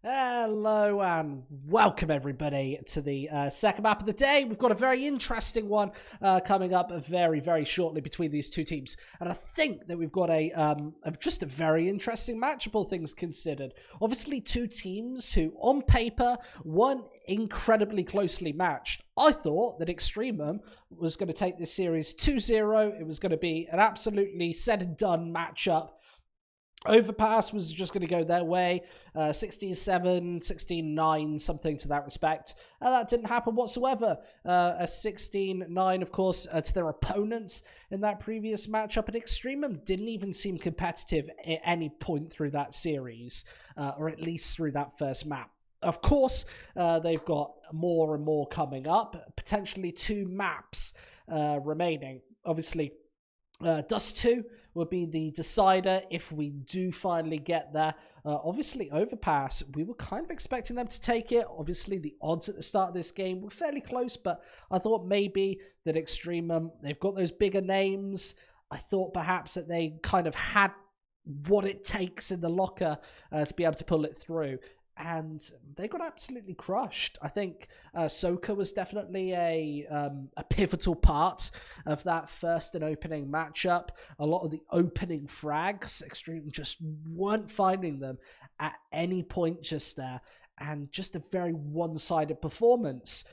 Hello and welcome everybody to the second map of the day. We've got a very interesting one coming up very shortly between these two teams, and I think that we've got just a very interesting matchup, all things considered. Obviously two teams who on paper weren't incredibly closely matched. I thought that EXTREMUM was going to take this series 2-0. It was going to be an absolutely said and done matchup. Overpass was just going to go their way, 16-7, 16-9, something to that respect. That didn't happen whatsoever. A 16-9, of course, to their opponents in that previous matchup. And EXTREMUM didn't even seem competitive at any point through that series, or at least through that first map. Of course, they've got more and more coming up, potentially 2 maps remaining. Obviously, Dust 2 would be the decider if we do finally get there. Obviously, Overpass, we were kind of expecting them to take it. Obviously, the odds at the start of this game were fairly close, but I thought maybe that EXTREMUM, they've got those bigger names. I thought perhaps that they kind of had what it takes in the locker to be able to pull it through. And they got absolutely crushed. I think Soka was definitely a pivotal part of that first and opening matchup. A lot of the opening frags, EXTREMUM just weren't finding them at any point just there. And just a very one-sided performance.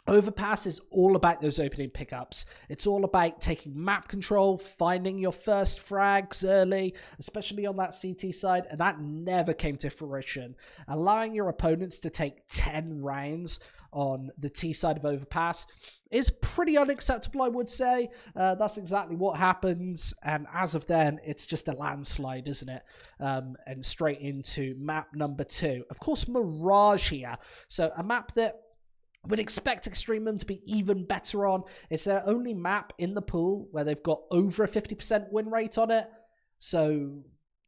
Overpass is all about those opening pickups. It's all about taking map control, finding your first frags early, especially on that CT side, and that never came to fruition. Allowing your opponents to take 10 rounds on the T side of Overpass is pretty unacceptable, I would say. That's exactly what happens, and as of then, it's just a landslide, isn't it? And straight into map number 2. Of course, Mirage here. So a map that would expect EXTREMUM to be even better on. It's their only map in the pool where they've got over a 50% win rate on it. So,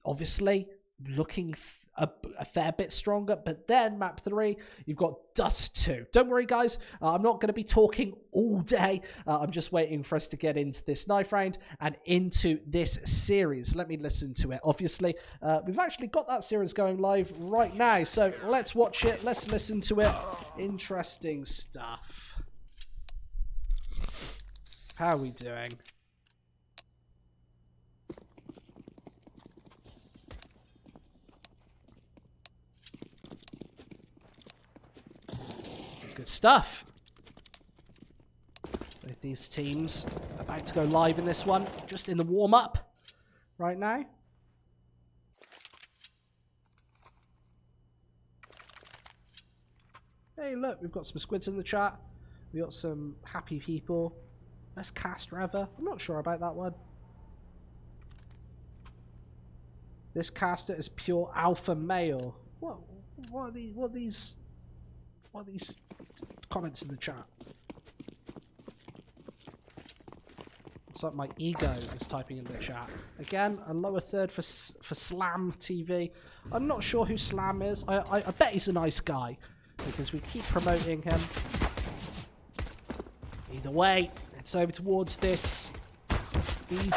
obviously, looking a fair bit stronger. But then, map 3, you've got Dust 2. Don't worry, guys. I'm not going to be talking all day. I'm just waiting for us to get into this knife round and into this series. Let me listen to it. Obviously, we've actually got that series going live right now. So, let's watch it. Let's listen to it. Interesting stuff. How are we doing? Good stuff. Both these teams about to go live in this one, just in the warm-up right now. Hey, look, we've got some squids in the chat. We got some happy people. Best caster ever. I'm not sure about that one. This caster is pure alpha male. What are these comments in the chat? It's like my ego is typing in the chat. Again, a lower third for Slam TV. I'm not sure who Slam is. I bet he's a nice guy because we keep promoting him. Either way, it's over towards this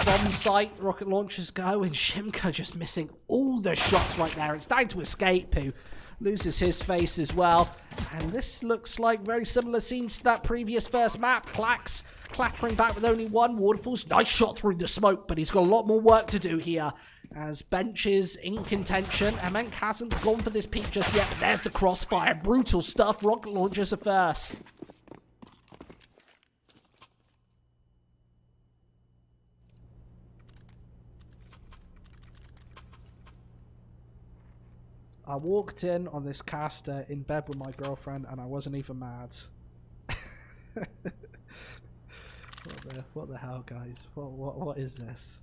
bomb site. Rocket launchers go, and Shimka just missing all the shots right there. It's down to Escape, who loses his face as well. And this looks like very similar scenes to that previous first map. Clax clattering back with only 1. Waterfalls, nice shot through the smoke, but he's got a lot more work to do here. As Bench is in contention. Amenk hasn't gone for this peak just yet. But there's the crossfire. Brutal stuff. Rocket launchers are first. I walked in on this caster in bed with my girlfriend and I wasn't even mad. What the hell, guys? What is this?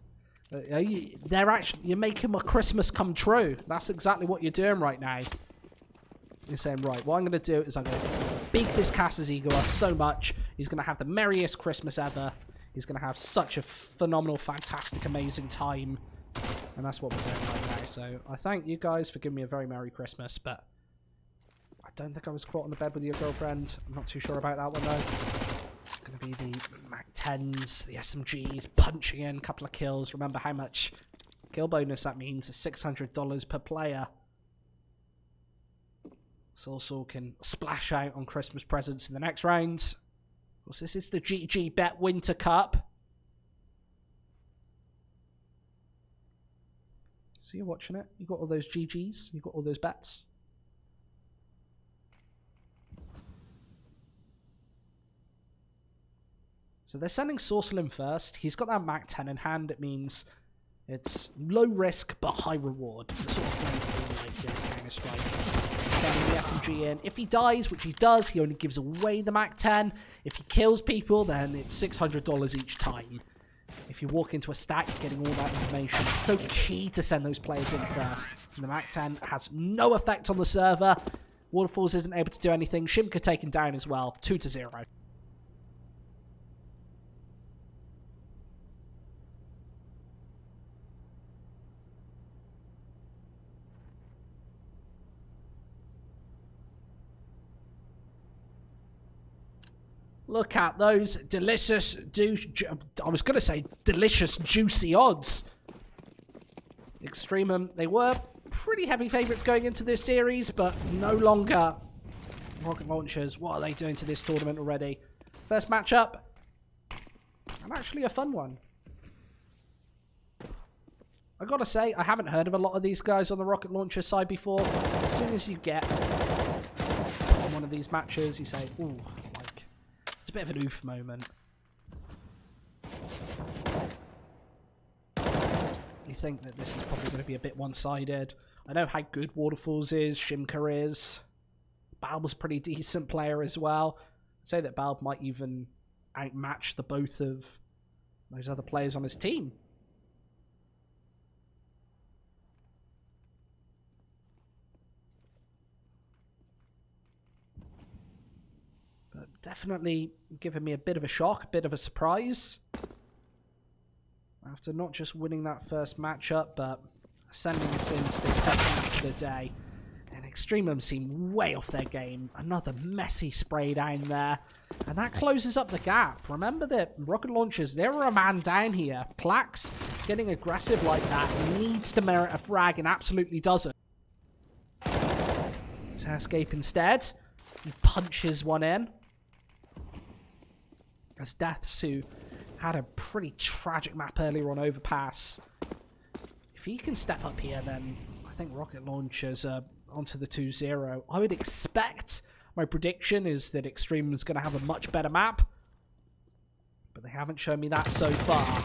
You're making my Christmas come true. That's exactly what you're doing right now. You're saying, right, what I'm going to do is I'm going to beat this caster's ego up so much. He's going to have the merriest Christmas ever. He's going to have such a phenomenal, fantastic, amazing time. And that's what we're doing right now. So I thank you guys for giving me a very Merry Christmas, but I don't think I was caught on the bed with your girlfriend. I'm not too sure about that one, though. It's going to be the Mac 10s, the SMGs, punching in a couple of kills. Remember how much kill bonus that means? $600 per player. Soulsall can splash out on Christmas presents in the next round. Of course, this is the GG.Bet Winter Cup. So you're watching it. You got all those GGs. You got all those bets. So they're sending Soulsall in first. He's got that Mac 10 in hand. It means it's low risk but high reward. The sort of plays that we like Counter-Strike. Sending the SMG in. If he dies, which he does, he only gives away the Mac 10. If he kills people, then it's $600 each time. If you walk into a stack, getting all that information. It's so key to send those players in first. And the Mac 10 has no effect on the server. Waterfalls isn't able to do anything. Shimka taken down as well. 2-0. Look at those delicious, I was going to say delicious, juicy odds. Extremum, they were pretty heavy favourites going into this series, but no longer. Rocketlaunchers, what are they doing to this tournament already? First matchup, and actually a fun one. I got to say, I haven't heard of a lot of these guys on the Rocketlauncher side before. As soon as you get one of these matches, you say, ooh. It's a bit of an oof moment. You think that this is probably going to be a bit one-sided. I know how good Waterfalls is, Shimka is. Balb's a pretty decent player as well. I'd say that Balb might even outmatch the both of those other players on his team. Definitely giving me a bit of a shock, a bit of a surprise. After not just winning that first matchup, but sending us into the second match of the day. And Extremum seem way off their game. Another messy spray down there. And that closes up the gap. Remember that Rocketlaunchers, they were a man down here. Clax, getting aggressive like that, needs to merit a frag and absolutely doesn't. To escape instead. He punches one in. As Deaths, who had a pretty tragic map earlier on Overpass. If he can step up here, then I think Rocketlaunchers are onto the 2-0. I would expect, my prediction is that Extreme is going to have a much better map. But they haven't shown me that so far.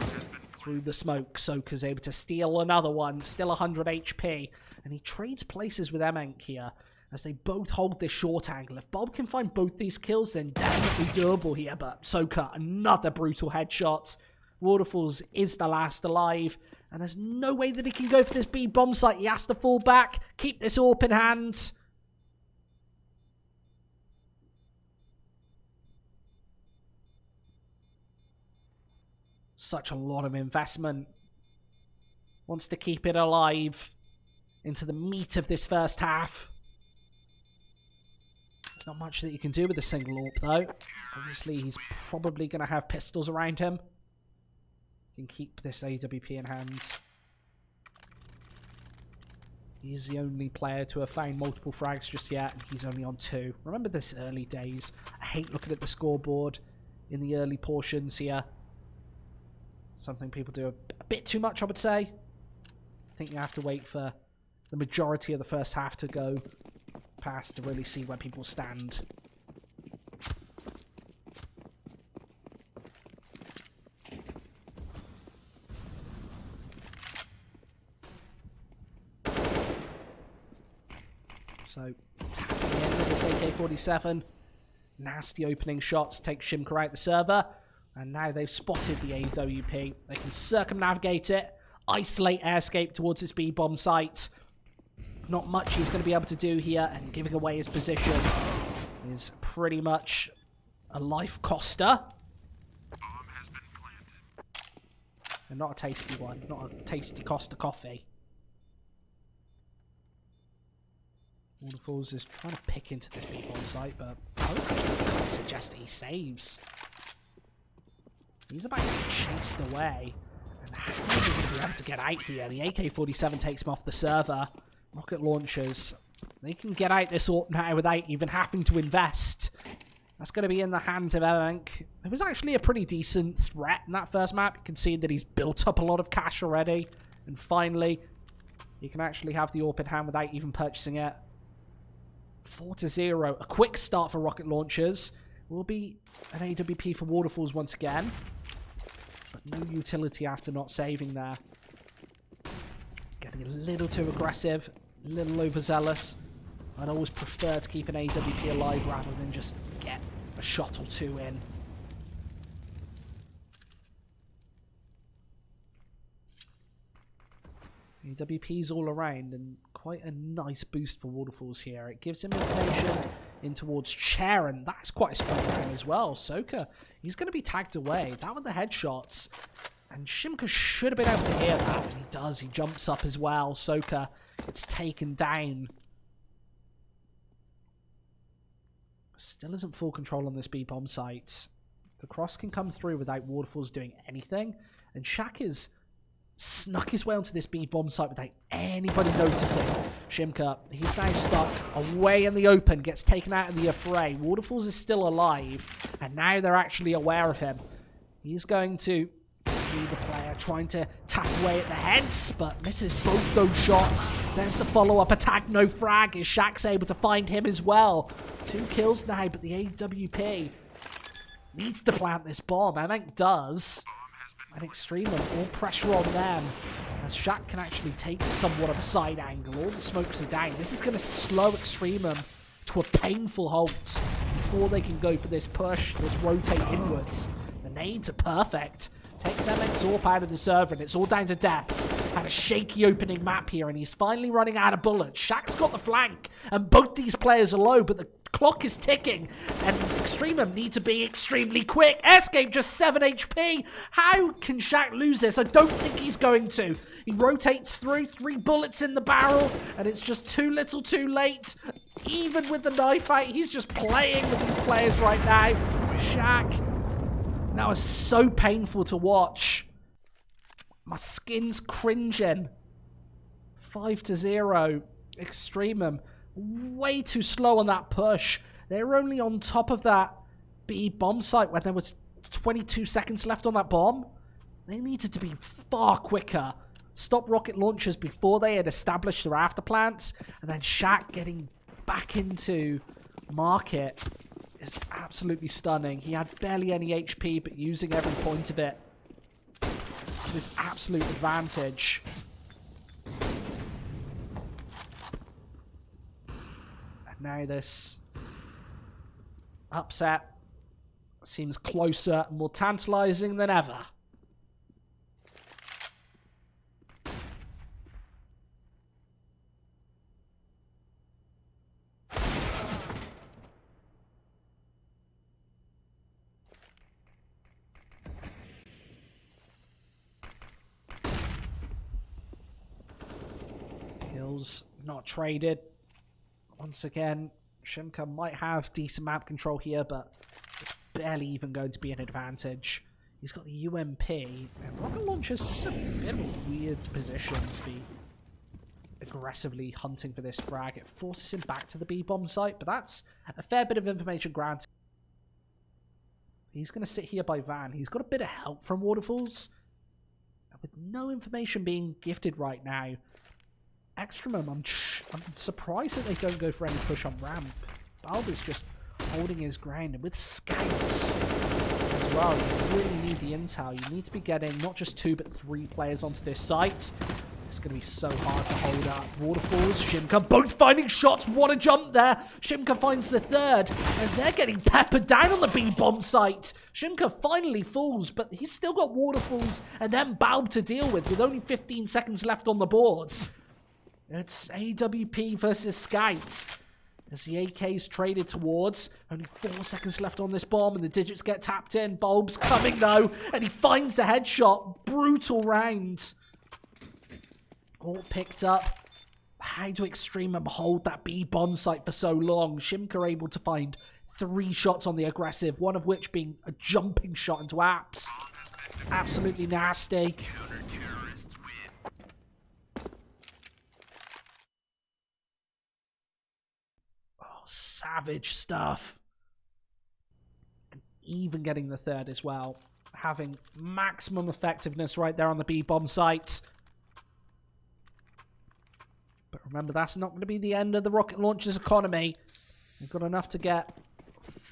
Through the smoke, Soka's able to steal another one. Still 100 HP. And he trades places with Emenk here. As they both hold this short angle. If Bob can find both these kills, then definitely doable here. But Soka, another brutal headshot. Waterfalls is the last alive. And there's no way that he can go for this B bomb site. He has to fall back. Keep this AWP in hand. Such a lot of investment. Wants to keep it alive into the meat of this first half. There's not much that you can do with a single AWP, though. Obviously, he's probably going to have pistols around him. He can keep this AWP in hand. He's the only player to have found multiple frags just yet, and he's only on 2. Remember this early days. I hate looking at the scoreboard in the early portions here. Something people do a bit too much, I would say. I think you have to wait for the majority of the first half to go past to really see where people stand. So, tapping in with this AK-47. Nasty opening shots take Shimka out the server. And now they've spotted the AWP. They can circumnavigate it, isolate airscape towards this B-bomb site. Not much he's going to be able to do here, and giving away his position is pretty much a life coster. Bomb has been planted. And not a tasty one, not a tasty Costa coffee. Waterfalls is trying to pick into this B-bomb site, but I would actually suggest that he saves. He's about to get chased away. And how is he going to be able to get out here? The AK-47 takes him off the server. Rocketlaunchers They can get out this AWP now without even having to invest. That's going to be in the hands of Evank. It was actually a pretty decent threat in that first map. You can see that he's built up a lot of cash already. And finally, he can actually have the AWP in hand without even purchasing it. 4-0. A quick start for Rocketlaunchers. Will be an AWP for Waterfalls once again. But no utility after not saving there. Getting a little too aggressive. A little overzealous. I'd always prefer to keep an AWP alive rather than just get a shot or two in. AWP's all around and quite a nice boost for Waterfalls here. It gives him information in towards Chair, and that's quite a spread for him as well. Soka, he's going to be tagged away. That were the headshots. And Shimka should have been able to hear that. And he does. He jumps up as well. Soka gets taken down. Still isn't full control on this B-bomb site. The cross can come through without Waterfalls doing anything. And Shaq is snuck his way onto this B-bomb site without anybody noticing. Shimka, he's now stuck away in the open, gets taken out of the affray. Waterfalls is still alive, and now they're actually aware of him. He's going to be the player trying to tap away at the heads, but misses both those shots. There's the follow-up attack, no frag, as Shaq's able to find him as well. 2 kills now, but the AWP needs to plant this bomb. Emek does. And EXTREMUM, all pressure on them, as Shaq can actually take somewhat of a side angle. All the smokes are down. This is going to slow EXTREMUM to a painful halt before they can go for this push, this rotate inwards. The nades are perfect. Takes Emek's AWP out of the server, and it's all down to deaths. Had a shaky opening map here, and he's finally running out of bullets. Shaq's got the flank, and both these players are low, but the clock is ticking, and EXTREMUM need to be extremely quick. Escape just 7 HP. How can Shaq lose this? I don't think he's going to. He rotates through, 3 bullets in the barrel, and it's just too little too late. Even with the knife out, he's just playing with these players right now. Shaq. That was so painful to watch. My skin's cringing. 5-0. EXTREMUM. Way too slow on that push. They were only on top of that B bomb site when there was 22 seconds left on that bomb. They needed to be far quicker. Stop rocket launchers before they had established their afterplants. And then Shaq getting back into market is absolutely stunning. He had barely any HP, but using every point of it to his absolute advantage. And now this upset seems closer and more tantalizing than ever. Kills not traded. Once again, Shimka might have decent map control here, but it's barely even going to be an advantage. He's got the UMP, and Rocketlaunchers is a bit of a weird position to be aggressively hunting for this frag. It forces him back to the B-bomb site, but that's a fair bit of information granted. He's going to sit here by Van. He's got a bit of help from Waterfalls. With no information being gifted right now, EXTREMUM, I'm surprised that they don't go for any push on ramp. Balb is just holding his ground, and with scouts as well, you really need the intel. You need to be getting not just 2 but 3 players onto this site. It's going to be so hard to hold up. Waterfalls, Shimka, both finding shots. What a jump there. Shimka finds the 3rd as they're getting peppered down on the B-bomb site. Shimka finally falls, but he's still got Waterfalls and then Balb to deal with only 15 seconds left on the boards. It's AWP versus Scouts. As the AK's traded towards, only 4 seconds left on this bomb, and the digits get tapped in. Bulb's coming though, and he finds the headshot. Brutal round. All picked up. How do EXTREMUM hold that B-bomb site for so long? Shimka able to find 3 shots on the aggressive, one of which being a jumping shot into apps. Absolutely nasty. savage stuff. And even getting the third as well. Having maximum effectiveness right there on the B-bomb site. But remember, that's not going to be the end of the rocket launcher's economy. They've got enough to get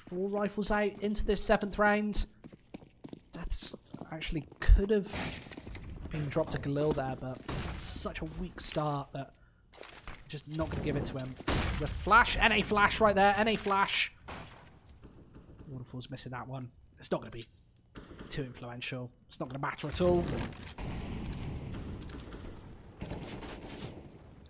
4 rifles out into this 7th round. That's actually could have been dropped to Galil there, but it's such a weak start that just not going to give it to him. The flash, NA flash right there, NA flash. Waterfall's missing that one. It's not going to be too influential. It's not going to matter at all.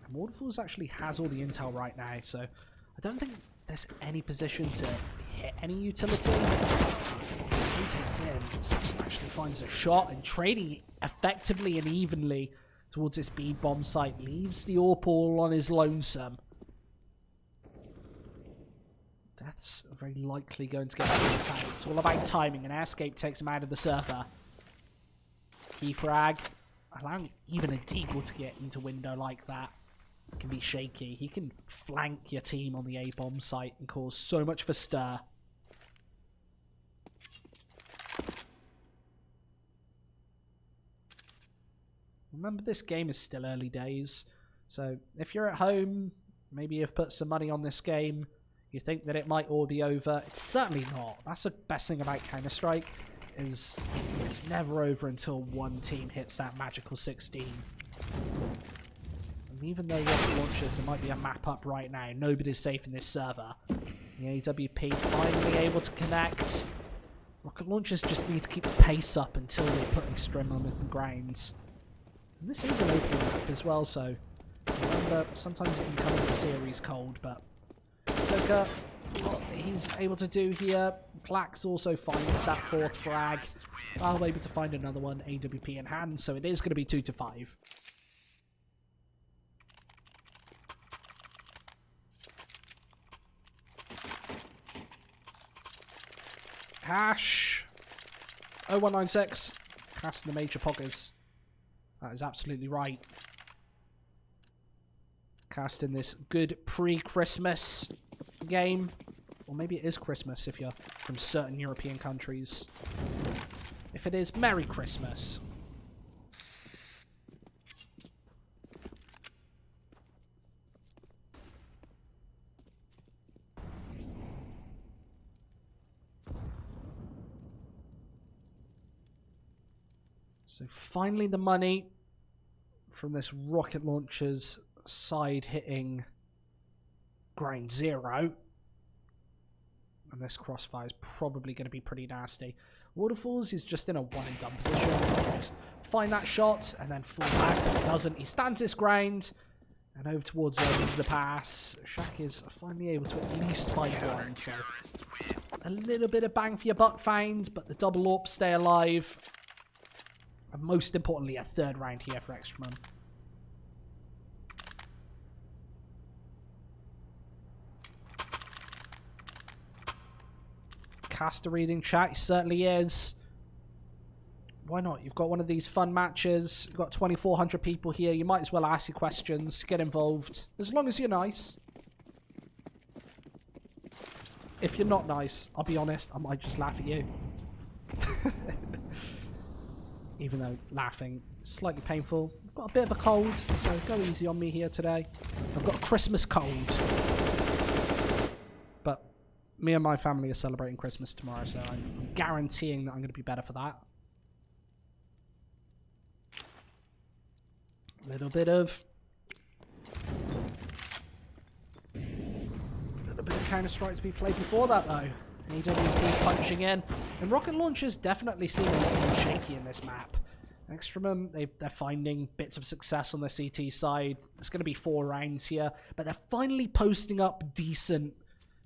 And Waterfalls actually has all the intel right now, so I don't think there's any position to hit any utility. He takes in. Simpson actually finds a shot, and trading effectively and evenly towards this B-bomb site leaves the Orpal on his lonesome. That's very likely going to get back in time. It's all about timing, and Airscape takes him out of the server. Key frag, allowing even a Deagle to get into window like that can be shaky. He can flank your team on the A-bomb site and cause so much of a stir. Remember, this game is still early days, so if you're at home, maybe you've put some money on this game, you think that it might all be over. It's certainly not. That's the best thing about Counter-Strike, is it's never over until one team hits that magical 16. And even though Rocketlaunchers, there might be a map up right now, nobody's safe in this server. The AWP finally able to connect. Rocketlaunchers just need to keep the pace up until they put EXTREMUM in the grounds. And this is an open map as well, so remember, sometimes it can come into series cold, but Soka, what he's able to do here, Plax also finds that 4th frag. I'll be able to find another one, AWP in hand, so it is going to be 2-5. Hash 0196, casting the major poggers. That is absolutely right. Casting this good pre-Christmas game. Or maybe it is Christmas if you're from certain European countries. If it is, Merry Christmas. So finally the money from this rocket launcher's side hitting ground 0. And this crossfire is probably going to be pretty nasty. Waterfalls is just in a one and done position. Just find that shot and then fall back. He doesn't. He stands his ground and over towards the pass. Shaq is finally able to at least find one. So a little bit of bang for your buck found, but the double AWP stay alive. And most importantly, a 3rd round here for EXTREMUM. Caster reading chat, he certainly is. Why not? You've got one of these fun matches. You've got 2,400 people here. You might as well ask your questions, get involved. As long as you're nice. If you're not nice, I'll be honest, I might just laugh at you. Even though laughing is slightly painful. I've got a bit of a cold, so go easy on me here today. I've got a Christmas cold. But me and my family are celebrating Christmas tomorrow, so I'm guaranteeing that I'm going to be better for that. A little bit of Counter-Strike to be played before that, though. AWP punching in. And Rocketlaunchers definitely seem a little more shaky in this map. EXTREMUM, they're finding bits of success on the CT side. It's going to be 4 rounds here, but they're finally posting up decent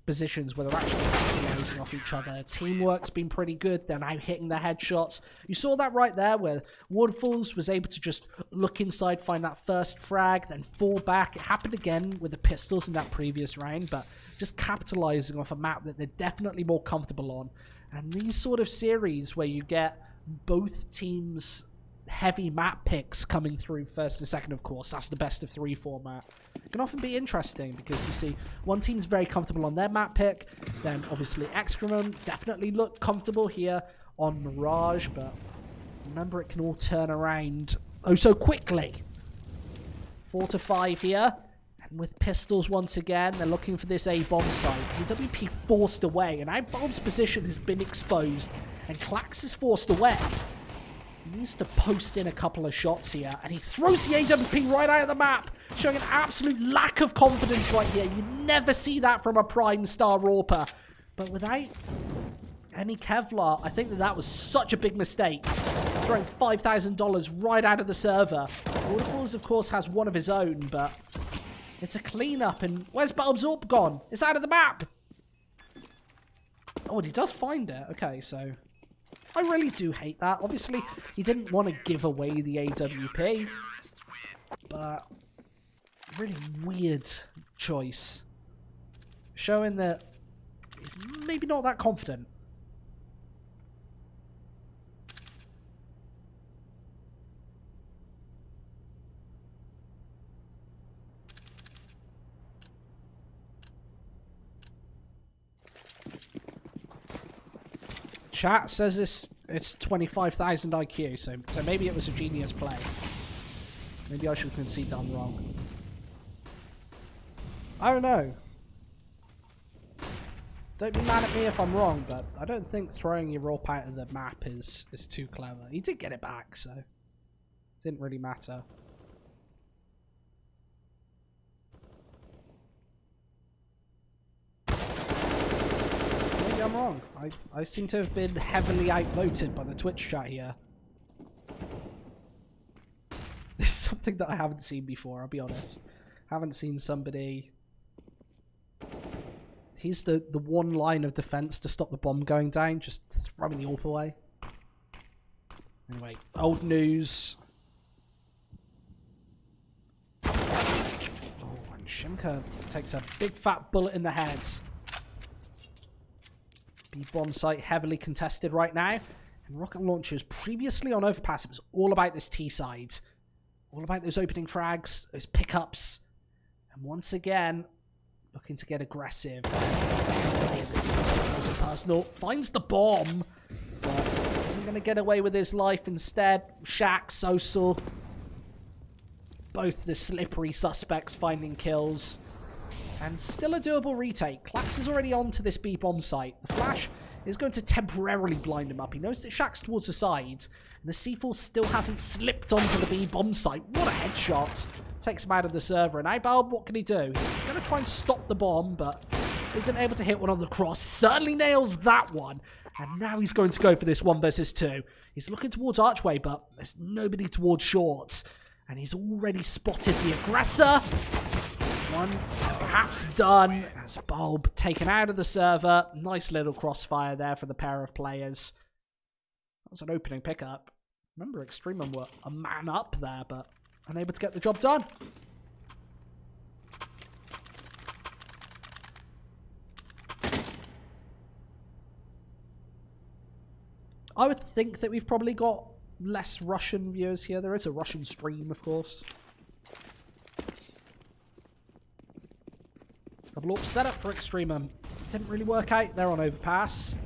positions where they're actually capitalizing off each other. Teamwork's been pretty good. They're now hitting their headshots. You saw that right there where Waterfalls was able to just look inside, find that first frag, then fall back. It happened again with the pistols in that previous round, but just capitalizing off a map that they're definitely more comfortable on. And these sort of series where you get both teams heavy map picks coming through first and second, of course. That's the best of 3 format. It can often be interesting because you see one team's very comfortable on their map pick. Then obviously EXTREMUM definitely look comfortable here on Mirage, but remember it can all turn around oh so quickly. 4 to 5 here. And with pistols once again, they're looking for this A bomb site. EWP forced away, and now Bulb's position has been exposed, and Klax is forced away. He needs to post in a couple of shots here, and he throws the AWP right out of the map, showing an absolute lack of confidence right here. You never see that from a Prime Star Rauper. But without any Kevlar, I think that was such a big mistake. Throwing $5,000 right out of the server. Waterfalls, of course, has one of his own, but it's a cleanup. And where's Bulb's AWP gone? It's out of the map. Oh, and he does find it. Okay, so I really do hate that. Obviously, he didn't want to give away the AWP, but really weird choice. Showing that he's maybe not that confident. Chat says it's 25,000 IQ, so maybe it was a genius play. Maybe I should concede that I'm wrong. I don't know. Don't be mad at me if I'm wrong, but I don't think throwing your AWP out of the map is too clever. He did get it back, so it didn't really matter. I'm wrong. I seem to have been heavily outvoted by the Twitch chat here. This is something that I haven't seen before, I'll be honest. Haven't seen somebody... He's the one line of defense to stop the bomb going down, just throwing the AWP away. Anyway, old news. Oh, and Shimka takes a big fat bullet in the head. B-bomb site heavily contested right now. And Rocketlaunchers previously on Overpass, it was all about this T side. All about those opening frags, those pickups. And once again, looking to get aggressive. Personal finds the bomb, but isn't going to get away with his life. Instead, Shaq, Social, both the slippery suspects finding kills. And still a doable retake. Klax is already on to this B-bomb site. The flash is going to temporarily blind him up. He knows that Shaq's towards the side. And the C4 still hasn't slipped onto the B-bomb site. What a headshot. Takes him out of the server. And now Bulb, what can he do? He's going to try and stop the bomb, but isn't able to hit one on the cross. Certainly nails that one. And now he's going to go for this 1 versus 2. He's looking towards Archway, but there's nobody towards Short. And he's already spotted the aggressor. One perhaps done as Bulb taken out of the server. Nice little crossfire there for the pair of players. That was an opening pickup. Remember, EXTREMUM were a man up there, but unable to get the job done. I would think that we've probably got less Russian viewers here. There is a Russian stream, of course. Double AWP setup for EXTREMUM. Didn't really work out there on Overpass.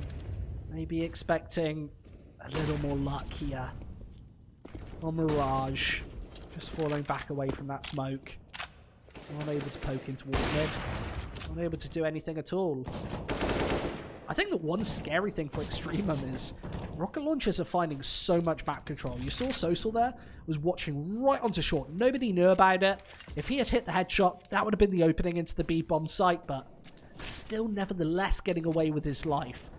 Maybe expecting a little more luck here. On Mirage. Just falling back away from that smoke. Unable to poke into mid. Unable to do anything at all. I think the one scary thing for EXTREMUM is Rocketlaunchers are finding so much map control. You saw Social there was watching right onto Short. Nobody knew about it. If he had hit the headshot, that would have been the opening into the B-bomb site, but still nevertheless getting away with his life.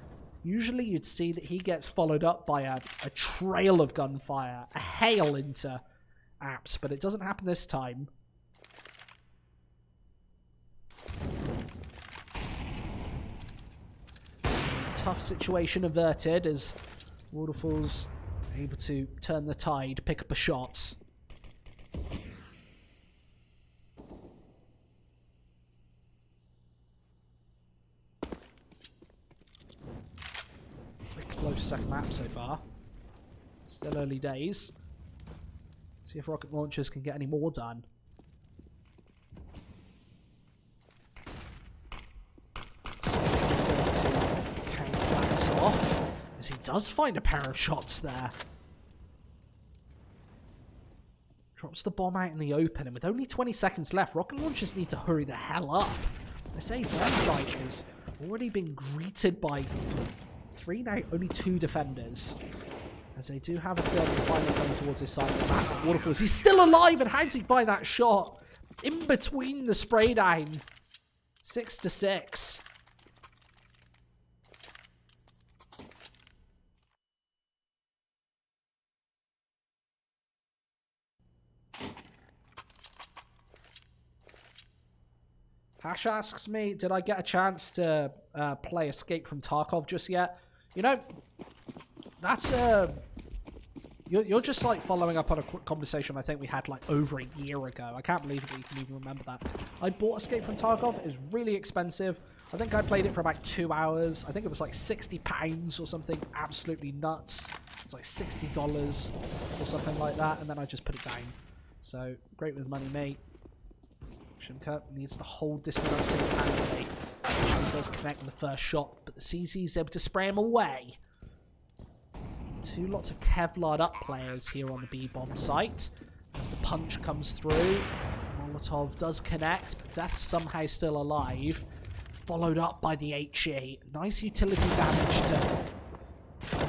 Usually you'd see that he gets followed up by a trail of gunfire, a hail into apps, but it doesn't happen this time. Tough situation averted as Waterfall's able to turn the tide, pick up a shot. Very close second map so far. Still early days. See if rocket launchers can get any more done. So he's going to count this off, as he does find a pair of shots there. Drops the bomb out in the open, and with only 20 seconds left, rocket launchers need to hurry the hell up. I say Mirage has already been greeted by 3 now, only 2 defenders. As they do have a third finally going towards his side of the map. Waterfalls, he's still alive, and how does he buy that shot? In between the spray down. 6-6. Hash asks me, did I get a chance to play Escape from Tarkov just yet? You know, that's you're just like following up on a quick conversation I think we had like over a year ago. I can't believe that you can even remember that. I bought Escape from Tarkov. It was really expensive. I think I played it for about 2 hours. I think it was like £60 or something absolutely nuts. It was like $60 or something like that, and then I just put it down. So great with money, mate. Shimka needs to hold this one up single-handedly. He does connect with the first shot, but the CZ is able to spray him away. 2 lots of Kevlar up players here on the B-bomb site. As the punch comes through, Molotov does connect, but Death's somehow still alive. Followed up by the HE. Nice utility damage to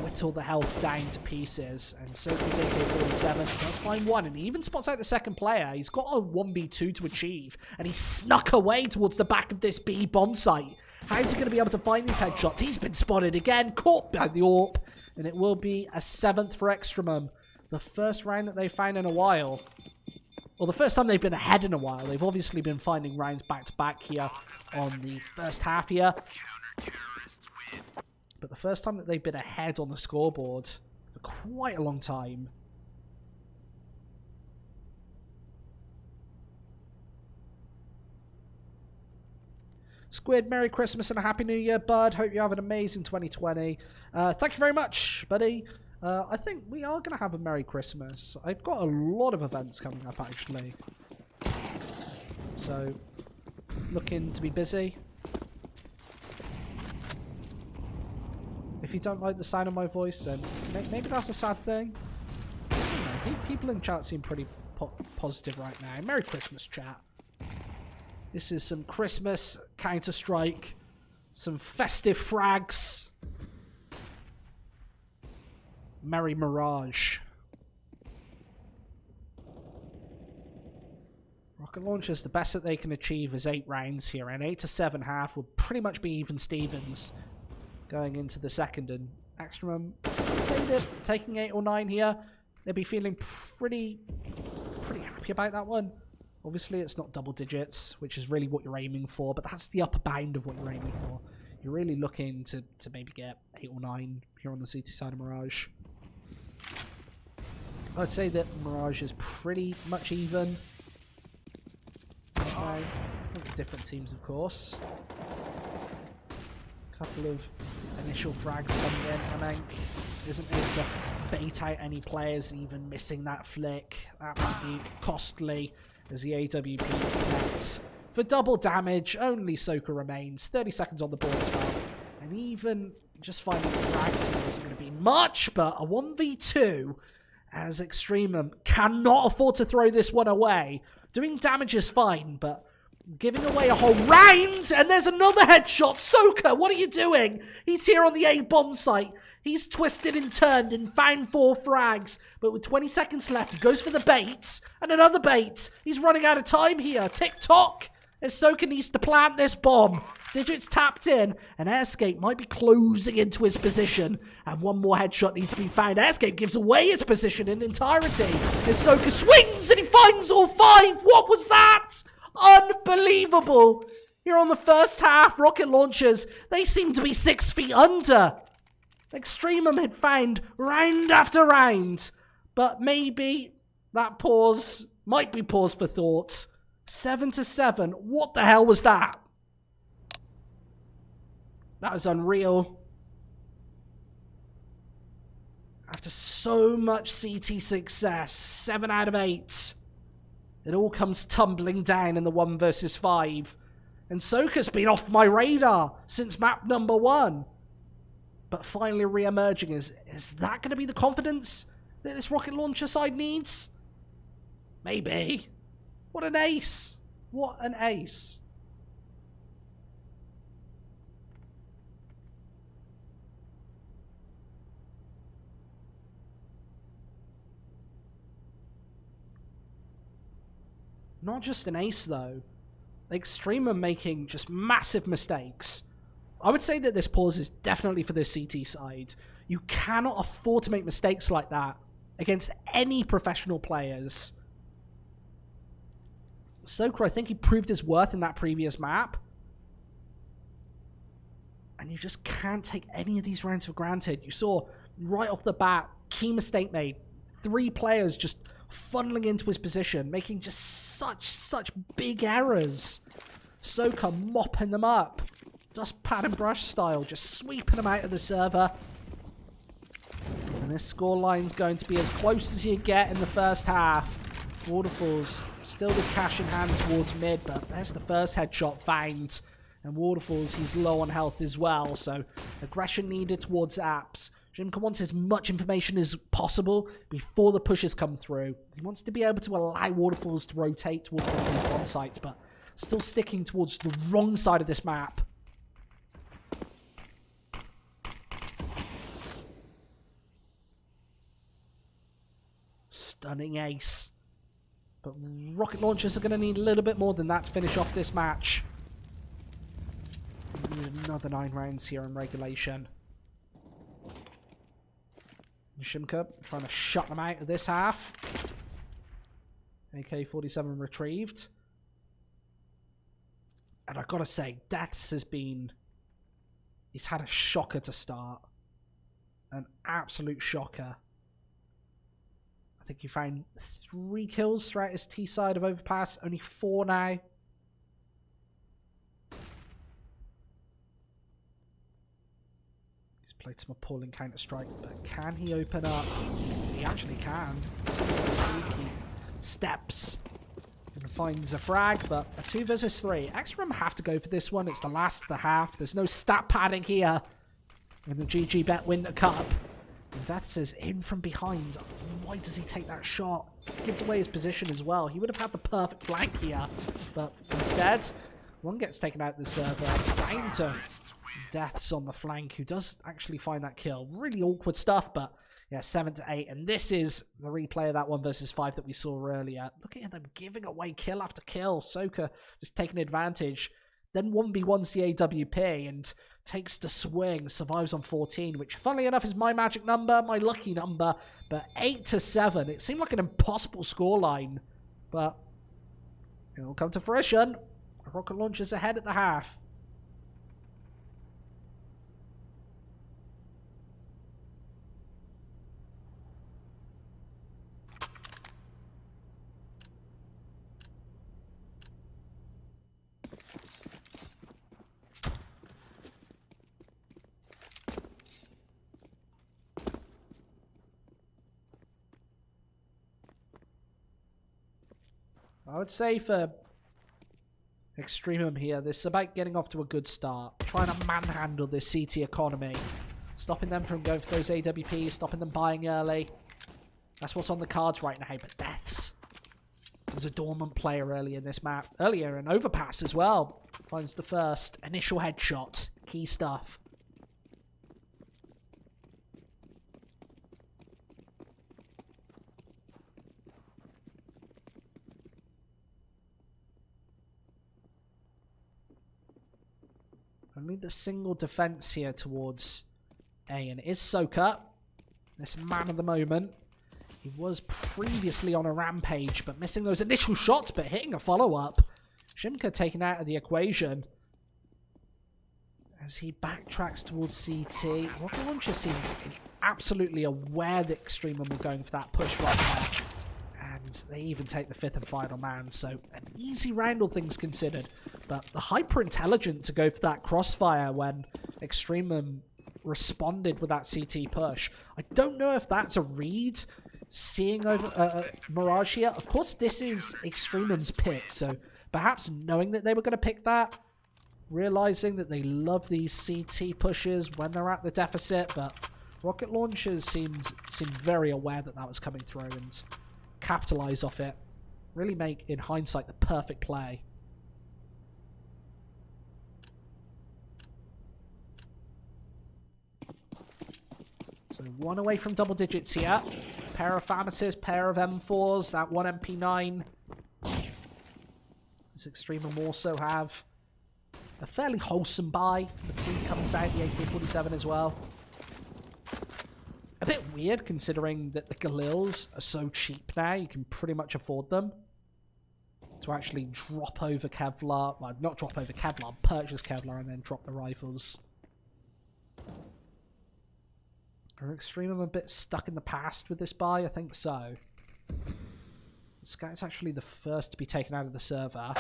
whittle the health down to pieces. And Soka's AK-47 does find one, and he even spots out the second player. He's got a 1v2 to achieve, and he snuck away towards the back of this B-bomb site. How's he going to be able to find these headshots? He's been spotted again, caught by the AWP, and it will be a 7th for EXTREMUM. The first round that they've found in a while. Well, the first time they've been ahead in a while. They've obviously been finding rounds back-to-back here on the first half here. But the first time that they've been ahead on the scoreboard for quite a long time. Squid, Merry Christmas and a Happy New Year, bud. Hope you have an amazing 2020. Thank you very much, buddy. I think we are going to have a Merry Christmas. I've got a lot of events coming up, actually. So, looking to be busy. If you don't like the sound of my voice, then maybe that's a sad thing. I don't know. People in chat seem pretty positive right now. Merry Christmas, chat. This is some Christmas Counter-Strike. Some festive frags. Merry Mirage. Rocketlaunchers, the best that they can achieve is 8 rounds here, and 8 to 7 half will pretty much be even Stevens going into the second. And EXTREMUM, say that taking 8 or 9 here, they'll be feeling pretty happy about that one. Obviously, it's not double digits, which is really what you're aiming for, but that's the upper bound of what you're aiming for. You're really looking to maybe get 8 or 9 here on the CT side of Mirage. I'd say that Mirage is pretty much even. Different teams, of course. Couple of initial frags coming in. Amank isn't able to bait out any players, and even missing that flick. That might be costly as the AWPs connect. For double damage, only Soka remains. 30 seconds on the board as well. And even just finding frags here isn't going to be much, but a 1v2 as EXTREMUM cannot afford to throw this one away. Doing damage is fine, but giving away a whole round, and there's another headshot. Soka, what are you doing? He's here on the A-bomb site. He's twisted and turned and found 4 frags, but with 20 seconds left, he goes for the bait, and another bait. He's running out of time here. Tick-tock, as Soka needs to plant this bomb. Digits tapped in, and Airscape might be closing into his position, and one more headshot needs to be found. Airscape gives away his position in entirety, as Soka swings, and he finds all 5. What was that? Unbelievable. Here on the first half, Rocket Launchers, they seem to be 6 feet under. EXTREMUM had found round after round, but maybe that pause might be pause for thought. 7-7. What the hell was that? That was unreal. After so much CT success, 7 out of 8, it all comes tumbling down in the 1 versus 5. And Soka's been off my radar since map number 1. But finally re-emerging. Is that going to be the confidence that this rocket launcher side needs? Maybe. What an ace. What an ace. Not just an ace, though. Extremum making just massive mistakes. I would say that this pause is definitely for the CT side. You cannot afford to make mistakes like that against any professional players. Soka, I think he proved his worth in that previous map. And you just can't take any of these rounds for granted. You saw right off the bat, key mistake made. 3 players just funneling into his position, making just such big errors. Soka mopping them up. Dust pad and brush style, just sweeping them out of the server. And this scoreline's going to be as close as you get in the first half. Waterfalls still with cash in hand towards mid, but there's the first headshot found. And Waterfalls, he's low on health as well, so aggression needed towards apps. GG.Bet wants as much information as possible before the pushes come through. He wants to be able to allow Waterfalls to rotate towards the bomb sites, but still sticking towards the wrong side of this map. Stunning ace. But rocket launchers are going to need a little bit more than that to finish off this match. We need another 9 rounds here in regulation. GG.Bet trying to shut them out of this half. AK-47 retrieved. And I've got to say, Deaths has been... He's had a shocker to start. An absolute shocker. I think he found 3 kills throughout his T side of overpass. Only 4 now. He's played some appalling Counter-Strike, but can he open up? He actually can. Sneaky steps and finds a frag, but a 2 versus 3. EXTREMUM have to go for this one. It's the last of the half. There's no stat padding here in the GG.Bet Winter Cup. And Deaths is in from behind. Why does he take that shot? Gives away his position as well. He would have had the perfect flank here. But instead, one gets taken out of the server. It's down to Deaths on the flank, who does actually find that kill. Really awkward stuff, but yeah, 7 to 8. And this is the replay of that 1 versus 5 that we saw earlier. Look at them giving away kill after kill. Soka just taking advantage. Then 1v1's the AWP and takes the swing, survives on 14, which funnily enough is my magic number, my lucky number. But 8 to 7, it seemed like an impossible scoreline, but it'll come to fruition. Rocketlaunchers ahead at the half. I would say for EXTREMUM here, this is about getting off to a good start. Trying to manhandle this CT economy. Stopping them from going for those AWPs, stopping them buying early. That's what's on the cards right now, but Deaths was a dormant player early in this map. Earlier in Overpass as well. Finds the first initial headshot. Key stuff. Only the single defense here towards A, and it is Soka, this man of the moment. He was previously on a rampage, but missing those initial shots, but hitting a follow-up. GG.Bet taken out of the equation as he backtracks towards CT. Rocketlauncher seemed absolutely aware that EXTREMUM were going for that push right there. And they even take the 5th and final man, so an easy round all things considered. But the hyper-intelligent to go for that crossfire when EXTREMUM responded with that CT push. I don't know if that's a read, seeing over Mirage here. Of course, this is Extremum's pick, so perhaps knowing that they were going to pick that, realizing that they love these CT pushes when they're at the deficit, but Rocketlaunchers seemed very aware that that was coming through and capitalize off it. Really make, in hindsight, the perfect play. So 1 away from double digits here. Pair of Pharmacists, pair of M4s, that 1 MP9. Does Extremum also have a fairly wholesome buy? The P comes out, the AK-47 as well. A bit weird considering that the Galils are so cheap now, you can pretty much afford them. To actually drop over Kevlar, well, not drop over Kevlar, purchase Kevlar and then drop the rifles. Are Extremum a bit stuck in the past with this buy? I think so. Scat's actually the first to be taken out of the server.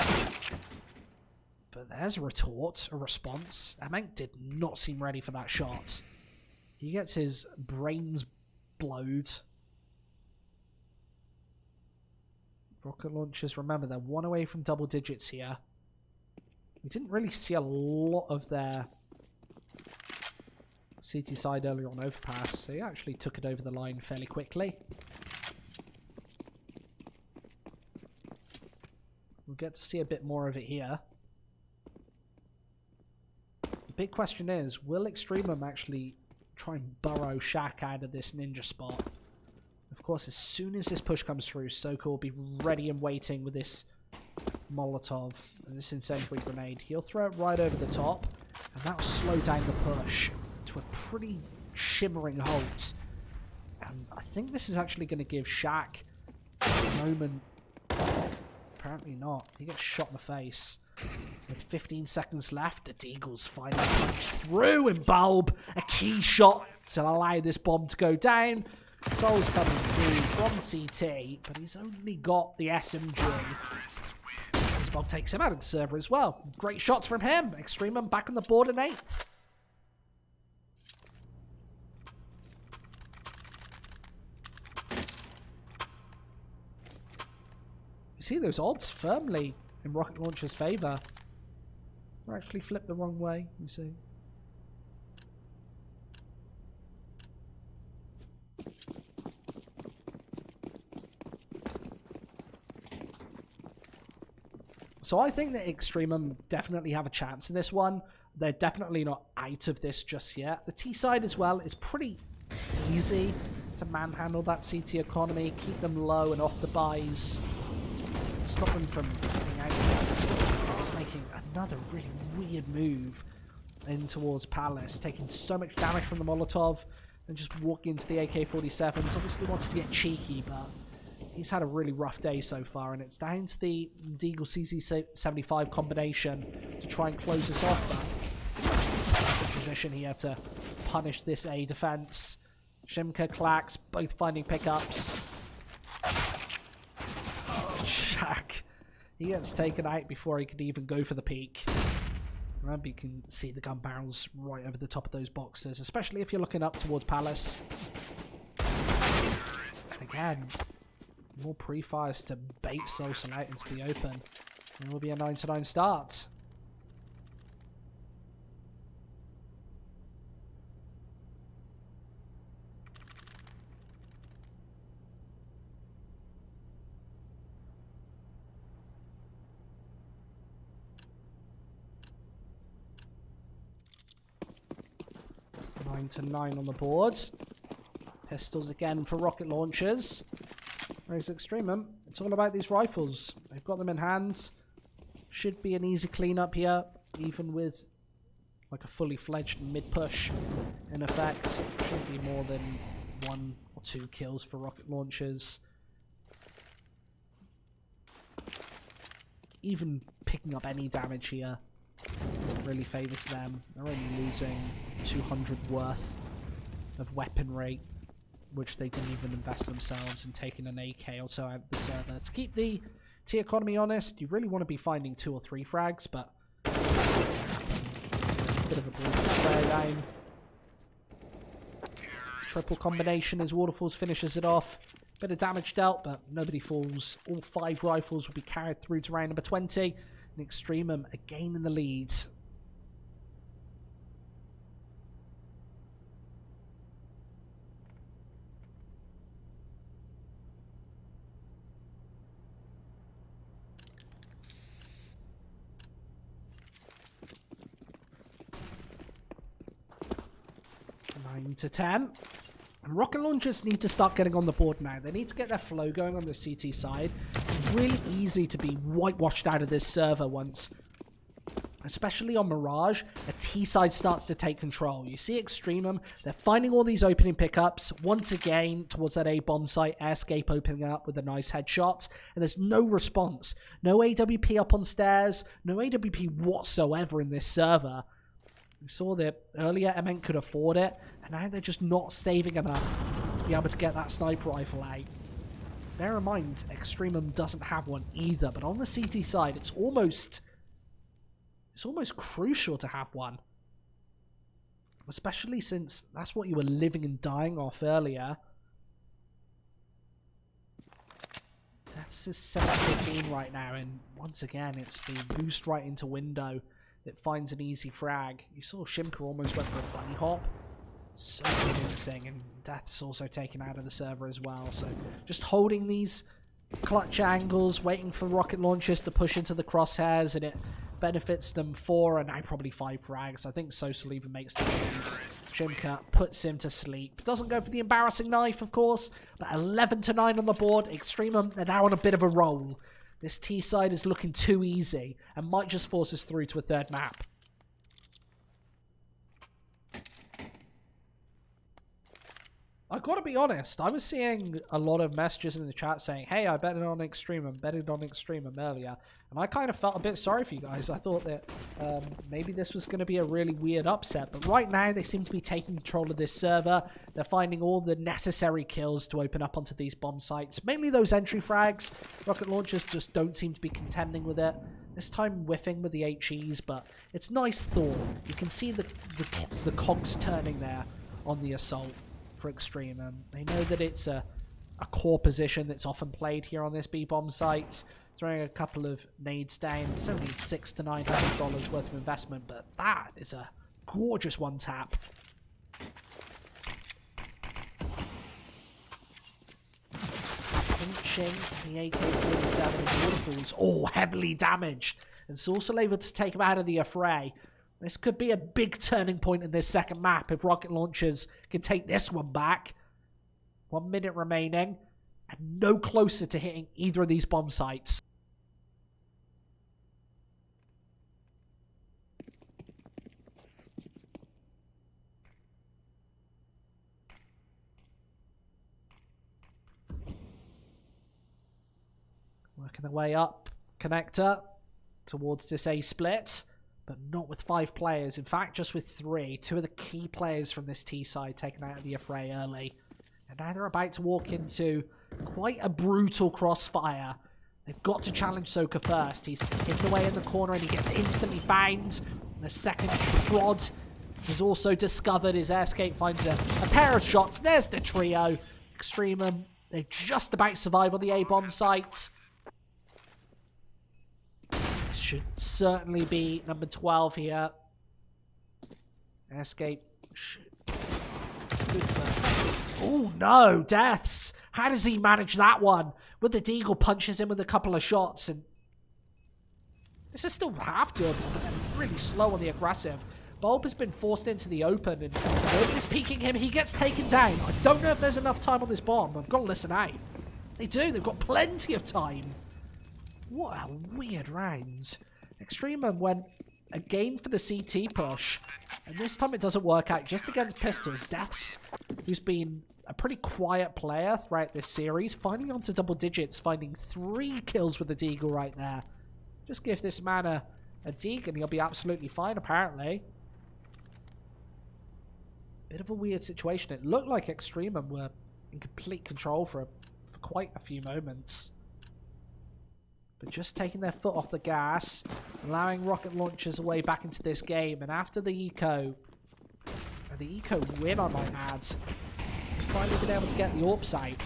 But there's a retort, a response. Emank did not seem ready for that shot. He gets his brains blowed. Rocketlaunchers, remember, they're 1 away from double digits here. We didn't really see a lot of their CT side earlier on overpass, so he actually took it over the line fairly quickly. We'll get to see a bit more of it here. The big question is, will Extremum actually try and burrow Shaq out of this ninja spot? Of course, as soon as this push comes through, Soka will be ready and waiting with this Molotov and this incendiary grenade. He'll throw it right over the top, and that will slow down the push to a pretty shimmering halt. And I think this is actually going to give Shaq a moment. Apparently not. He gets shot in the face. With 15 seconds left, the Deagles finally punch through in Bulb. A key shot to allow this bomb to go down. Soul's coming through from CT, but he's only got the SMG. This bomb takes him out of the server as well. Great shots from him. Extremum back on the board in 8th. You see those odds firmly in Rocketlauncher's favour. They're actually flipped the wrong way, you see. So I think that Extremum definitely have a chance in this one. They're definitely not out of this just yet. The T side as well is pretty easy to manhandle that CT economy, keep them low and off the buys, stop them from getting out. It's making another really weird move in towards Palace, taking so much damage from the Molotov and just walking into the AK-47s. Obviously wanted to get cheeky, but he's had a really rough day so far, and it's down to the Deagle CZ75 combination to try and close this off. Position here to punish this A defense. Shimka, Klax, both finding pickups. Shaq, he gets taken out before he could even go for the peak. Remember, you can see the gun barrels right over the top of those boxes, especially if you're looking up towards Palace. And again, more pre-fires to bait Solson out into the open. It will be a 9-9 start. To 9 on the boards. Pistols again for Rocketlaunchers. Whereas Extremum, it's all about these rifles. They've got them in hand. Should be an easy cleanup here, even with like a fully fledged mid-push in effect. Shouldn't be more than 1 or 2 kills for Rocketlaunchers. Even picking up any damage here really favours them. They're only losing 200 worth of weaponry, which they didn't even invest themselves in taking an AK or so out of the server. To keep the T economy honest, you really want to be finding 2 or 3 frags, but a bit of a brutal spray down. triple combination as Waterfalls finishes it off. Bit of damage dealt, but nobody falls. All 5 rifles will be carried through to round number 20. And Extremum again in the lead. To 10. And Rocketlaunchers need to start getting on the board now. They need to get their flow going on the CT side. It's really easy to be whitewashed out of this server once, especially on Mirage, a T side starts to take control. You see Extremum, they're finding all these opening pickups. Once again, towards that A bomb site, Airscape opening up with a nice headshot. And there's no response. No AWP up on stairs. No AWP whatsoever in this server. We saw that earlier MN could afford it, and now they're just not staving enough to be able to get that sniper rifle out. Bear in mind, Extremum doesn't have one either, but on the CT side, it's almost crucial to have one. Especially since that's what you were living and dying off earlier. That's his 7-15 right now, and once again, it's the boost right into window that finds an easy frag. You saw Shimka almost went for a bunny hop. So convincing, and Death's also taken out of the server as well. So just holding these clutch angles, waiting for Rocketlaunchers to push into the crosshairs, and it benefits them 4 and now probably 5 frags. I think Social even makes the wins. Shimka puts him to sleep. Doesn't go for the embarrassing knife, of course, but 11 to 9 on the board. Extremum are now on a bit of a roll. This T side is looking too easy and might just force us through to a 3rd map. I've got to be honest, I was seeing a lot of messages in the chat saying, hey, I betted on Extremum earlier. And I kind of felt a bit sorry for you guys. I thought that maybe this was going to be a really weird upset. But right now, they seem to be taking control of this server. They're finding all the necessary kills to open up onto these bomb sites. Mainly those entry frags. Rocketlaunchers just don't seem to be contending with it. This time whiffing with the HEs, but it's nice thought. You can see the cogs turning there on the assault for Extremum. They know that it's a core position that's often played here on this B-bomb site. Throwing a couple of nades down. It's only $600 to $900 worth of investment, but that is a gorgeous one tap. Pinching the AK-47 Waterfalls. Oh, heavily damaged. And it's also able to take him out of the affray. This could be a big turning point in this 2nd map if Rocketlaunchers can take this one back. 1 minute remaining, and no closer to hitting either of these bomb sites. Working their way up, connector, towards this A split. But not with 5 players. In fact, just with 3. 2 of the key players from this T side taken out of the affray early. And now they're about to walk into quite a brutal crossfire. They've got to challenge Soka first. He's hidden away in the corner and he gets instantly banged. And the second prod is also discovered. His Airscape finds a pair of shots. There's the trio. Extremum, they just about survive on the A-bomb site. Should certainly be number 12 here. Escape. Oh no, Deaths. How does he manage that one? With the Deagle punches him with a couple of shots, and this is still half doable and really slow on the aggressive. Bulb has been forced into the open and nobody's peeking him. He gets taken down. I don't know if there's enough time on this bomb. I've got to listen out. They do. They've got plenty of time. What a weird round. Extremum went again for the CT push, and this time it doesn't work out just against pistols. Deaths, who's been a pretty quiet player throughout this series, finally onto double digits, finding 3 kills with the Deagle right there. Just give this man a Deagle and he'll be absolutely fine, apparently. Bit of a weird situation. It looked like Extremum were in complete control for quite a few moments. But just taking their foot off the gas, allowing Rocketlaunchers away back into this game. And after the eco win, I might add, finally been able to get the AWP site.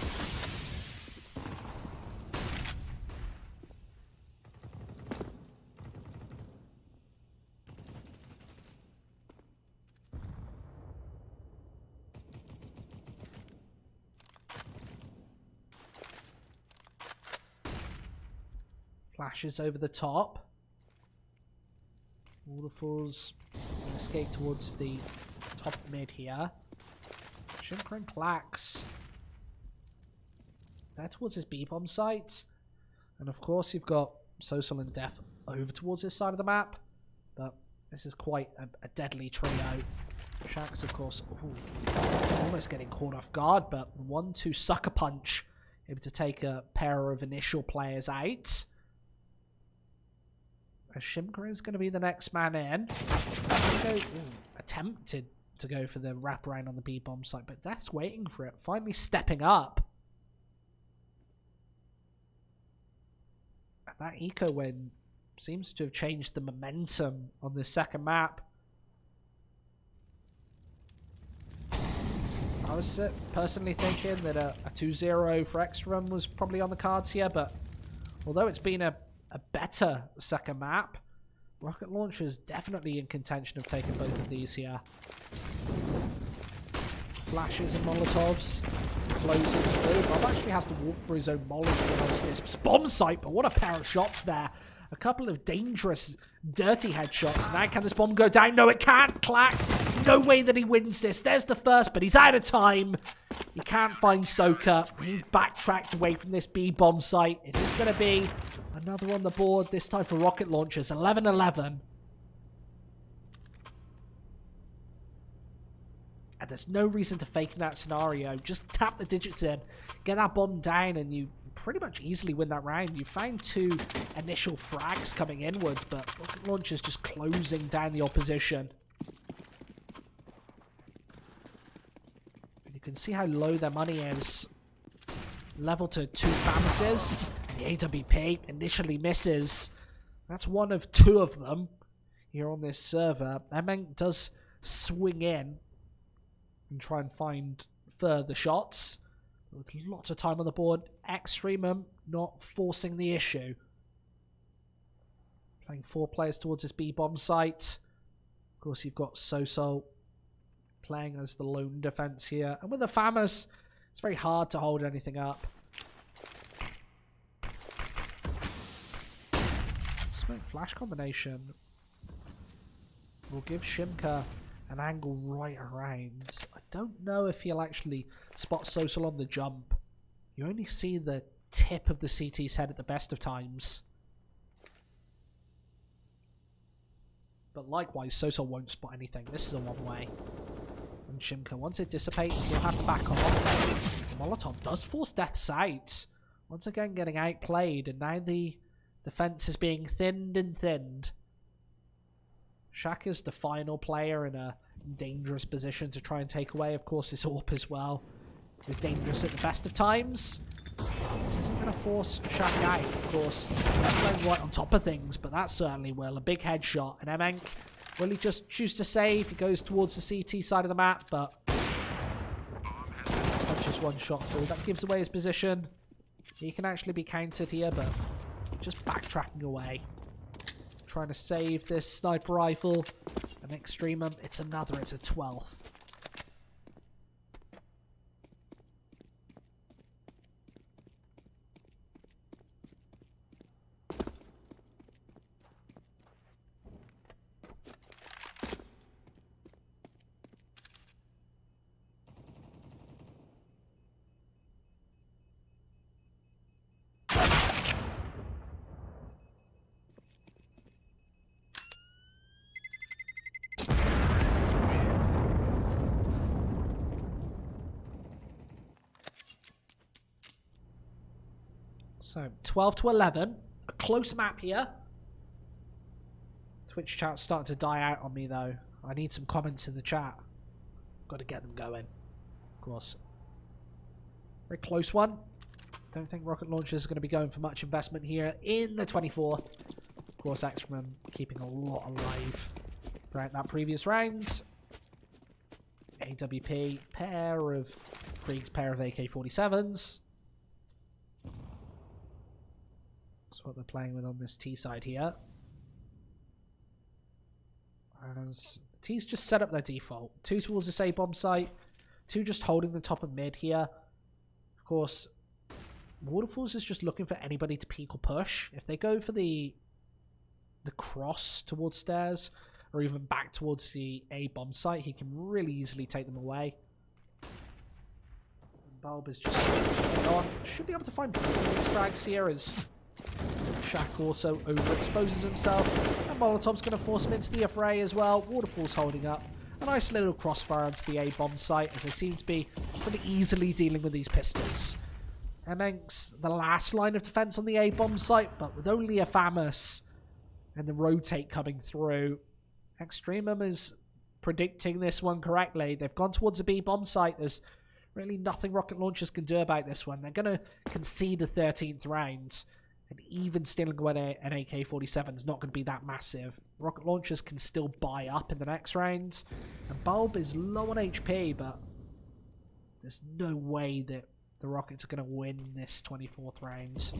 Flashes over the top. Waterfalls escape towards the top mid here. Shimker and Klax. They're towards his B-bomb site. And of course you've got Social and Def over towards this side of the map. But this is quite a deadly trio. Shax, of course, almost getting caught off guard, but 1-2 sucker punch. Able to take a pair of initial players out. Shimker is going to be the next man in. Attempted to go for the wraparound on the B-bomb site, but Death's waiting for it. Finally stepping up. And that eco win seems to have changed the momentum on this second map. I was personally thinking that a 2-0 for EXTREMUM was probably on the cards here, but although it's been a better second map, Rocketlaunchers definitely in contention of taking both of these here. Flashes and Molotovs closing through. Bob actually has to walk through his own molly to get onto this bomb site, but what a pair of shots there. A couple of dangerous, dirty headshots. Now can this bomb go down? No, it can't. Klax, no way that he wins this. There's the first, but he's out of time. He can't find Soka. He's backtracked away from this B-bomb site. It is going to be another on the board, this time for Rocketlaunchers. 11-11. And there's no reason to fake in that scenario. Just tap the digits in, get that bomb down, and you pretty much easily win that round. You found 2 initial frags coming inwards, but Rocketlaunchers just closing down the opposition. You can see how low their money is. Level to 2 Famises. The AWP initially misses. That's one of 2 of them here on this server. Emeng does swing in and try and find further shots. With lots of time on the board. EXTREMUM not forcing the issue. Playing 4 players towards this B-bomb site. Of course, you've got Soso playing as the lone defense here. And with the Famas, it's very hard to hold anything up. Smoke flash combination will give Shimker an angle right around. I don't know if he'll actually spot Social on the jump. You only see the tip of the CT's head at the best of times. But likewise, Social won't spot anything. This is a one-way. And Shimker, once it dissipates, he'll have to back off. The Molotov does force Death's out. Once again, getting outplayed, and now the defense is being thinned and thinned. Shaq is the final player in a dangerous position to try and take away. Of course, this AWP as well is dangerous at the best of times. This isn't going to force Shaq out, of course. He's playing right on top of things, but that certainly will. A big headshot. And Emeng, will he just choose to save? He goes towards the CT side of the map, but that's just one shot through. That gives away his position. He can actually be countered here, but just backtracking away. Trying to save this sniper rifle. An EXTREMUM. It's a 12th. So, 12-11. A close map here. Twitch chat's starting to die out on me, though. I need some comments in the chat. Got to get them going. Of course. Very close one. Don't think Rocketlaunchers is going to be going for much investment here in the 24th. Of course, EXTREMUM keeping a lot alive throughout that previous round. AWP, pair of Krieg's pair of AK-47s. That's what they're playing with on this T side here. As T's just set up their default. 2 towards this A-bomb site. 2 just holding the top of mid here. Of course, Waterfalls is just looking for anybody to peek or push. If they go for the cross towards stairs, or even back towards the A-bomb site, he can really easily take them away. And Bulb is just on. Should be able to find these frags here as Shaq also overexposes himself. And Molotov's going to force him into the affray as well. Waterfall's holding up. A nice little crossfire onto the A-bomb site as they seem to be pretty easily dealing with these pistols. Amongst the last line of defense on the A-bomb site, but with only a FAMAS and the rotate coming through, EXTREMUM is predicting this one correctly. They've gone towards the B-bomb site. There's really nothing Rocketlaunchers can do about this one. They're going to concede a 13th round, and even stealing away an AK-47 is not going to be that massive. Rocketlaunchers can still buy up in the next round, and Bulb is low on HP, but there's no way that the Rockets are going to win this 24th round.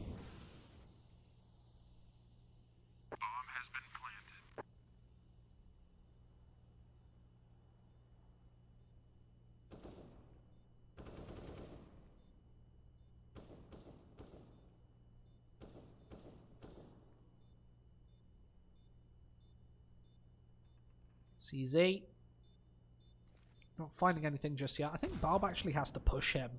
Bomb has been planted. CZ. Not finding anything just yet. I think Bulb actually has to push him.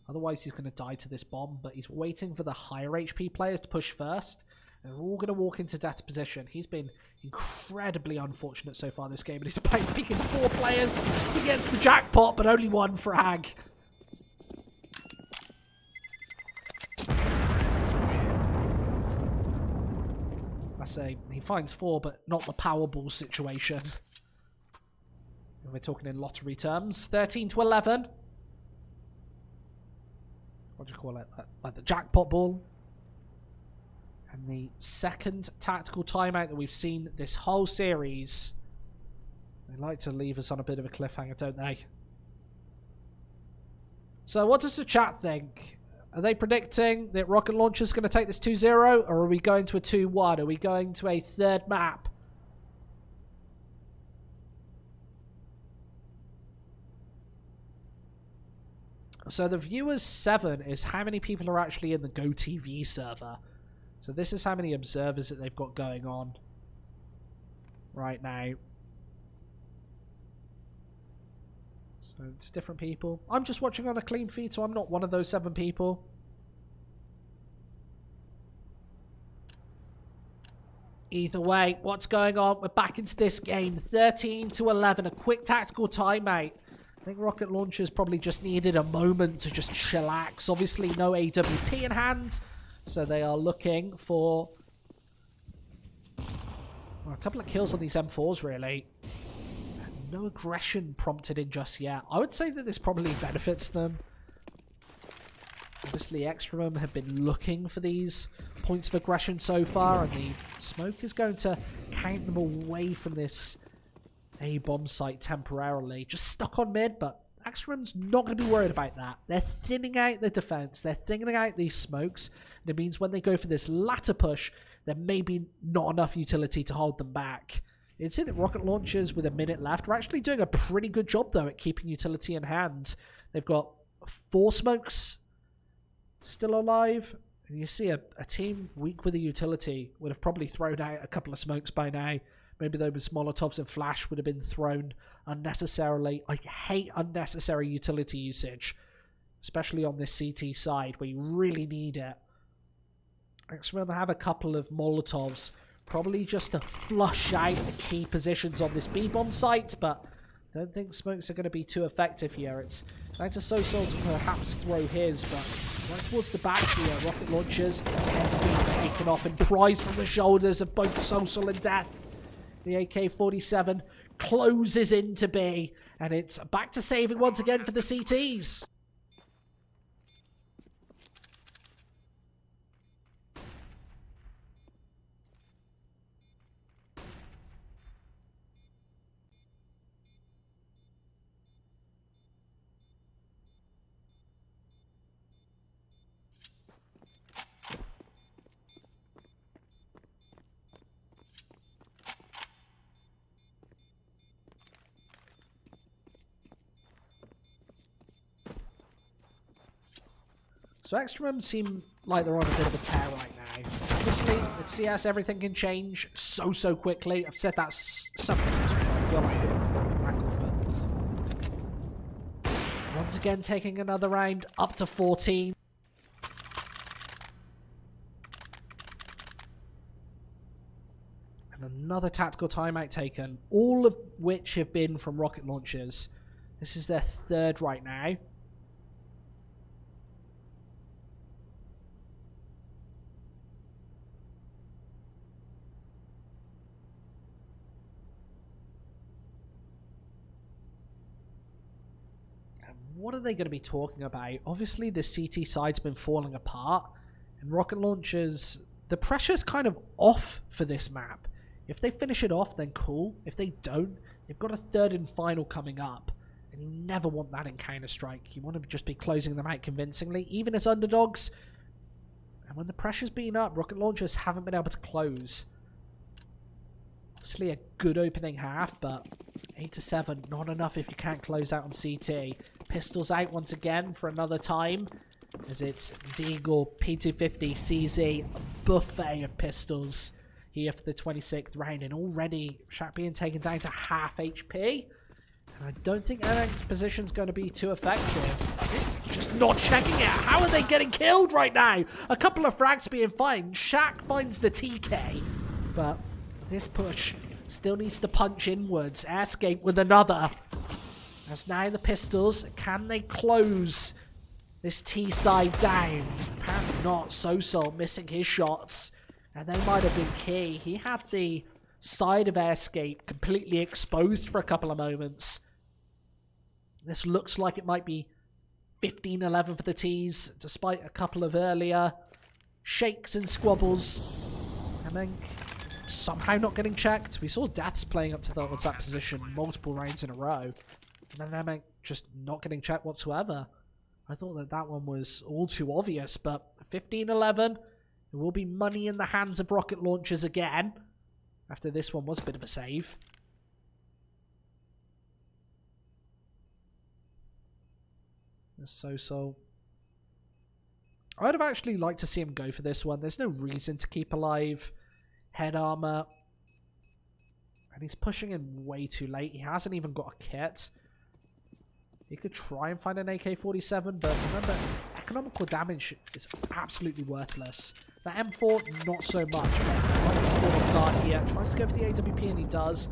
Otherwise, he's going to die to this bomb, but he's waiting for the higher HP players to push first. And they're all going to walk into death position. He's been incredibly unfortunate so far this game, and he's about to peek into 4 players. He gets the jackpot, but only 1 frag. I say he finds 4, but not the Powerball situation. And we're talking in lottery terms. 13 to 11. What do you call it? Like the jackpot ball. And the second tactical timeout that we've seen this whole series. They like to leave us on a bit of a cliffhanger, don't they? So what does the chat think? Are they predicting that Rocketlauncher's going to take this 2-0? Or are we going to a 2-1? Are we going to a third map? So the viewers 7 is how many people are actually in the GoTV server. So this is how many observers that they've got going on right now. So it's different people. I'm just watching on a clean feed, so I'm not one of those 7 people. Either way, what's going on? We're back into this game. 13 to 11. A quick tactical timeout. I think Rocketlaunchers probably just needed a moment to just chillax. Obviously, no AWP in hand. So they are looking for a couple of kills on these M4s, really. No aggression prompted in just yet. I would say that this probably benefits them. Obviously, EXTREMUM have been looking for these points of aggression so far, and the smoke is going to count them away from this A-bomb site temporarily. Just stuck on mid, but EXTREMUM's not going to be worried about that. They're thinning out the defense. They're thinning out these smokes, and it means when they go for this latter push, there may be not enough utility to hold them back. You can see that Rocketlaunchers, with a minute left, are actually doing a pretty good job, though, at keeping utility in hand. They've got 4 smokes still alive. And you see a team weak with a utility would have probably thrown out a couple of smokes by now. Maybe those Molotovs and Flash would have been thrown unnecessarily. I hate unnecessary utility usage, especially on this CT side where you really need it. EXTREMUM have a couple of Molotovs, probably just to flush out the key positions on this B-bomb site, but I don't think smokes are going to be too effective here. It's down to Sosol to perhaps throw his, but right towards the back here, Rocketlaunchers intend to be taken off and prized from the shoulders of both Sosol and Death. The AK-47 closes into B, and it's back to saving once again for the CTs. So EXTREMUM seem like they're on a bit of a tear right now. Obviously, at CS, everything can change so quickly. I've said that some times. I feel like but once again, taking another round up to 14. And another tactical timeout taken, all of which have been from Rocketlaunchers. This is their third right now. What are they going to be talking about? Obviously, the CT side's been falling apart, and Rocketlaunchers, the pressure's kind of off for this map. If they finish it off, then cool. If they don't, they've got a third and final coming up, and you never want that in Counter-Strike. You want to just be closing them out convincingly, even as underdogs. And when the pressure's been up, Rocketlaunchers haven't been able to close. Obviously, a good opening half, but 8-7, not enough if you can't close out on CT. Pistols out once again for another time, as it's Deagle, P250, CZ, a buffet of pistols here for the 26th round, and already Shaq being taken down to half HP. And I don't think Anank's position's going to be too effective. This just not checking it. How are they getting killed right now? A couple of frags being fine. Shaq finds the TK, but this push still needs to punch inwards. Airscape with another. As now the pistols, can they close this T side down? Apparently not. Sosol missing his shots, and they might have been key. He had the side of Airscape completely exposed for a couple of moments. This looks like it might be 15-11 for the T's, despite a couple of earlier shakes and squabbles. I think somehow not getting checked. We saw Deaths playing up to that position multiple rounds in a row. And then Anank's just not getting checked whatsoever. I thought that one was all too obvious, but 15-11. There will be money in the hands of Rocketlaunchers again. After this one was a bit of a save. So. I'd have actually liked to see him go for this one. There's no reason to keep alive head armor. And he's pushing in way too late. He hasn't even got a kit. He could try and find an AK-47, but remember, economical damage is absolutely worthless. The M4, not so much, but trying guard here. Tries to go for the AWP, and he does.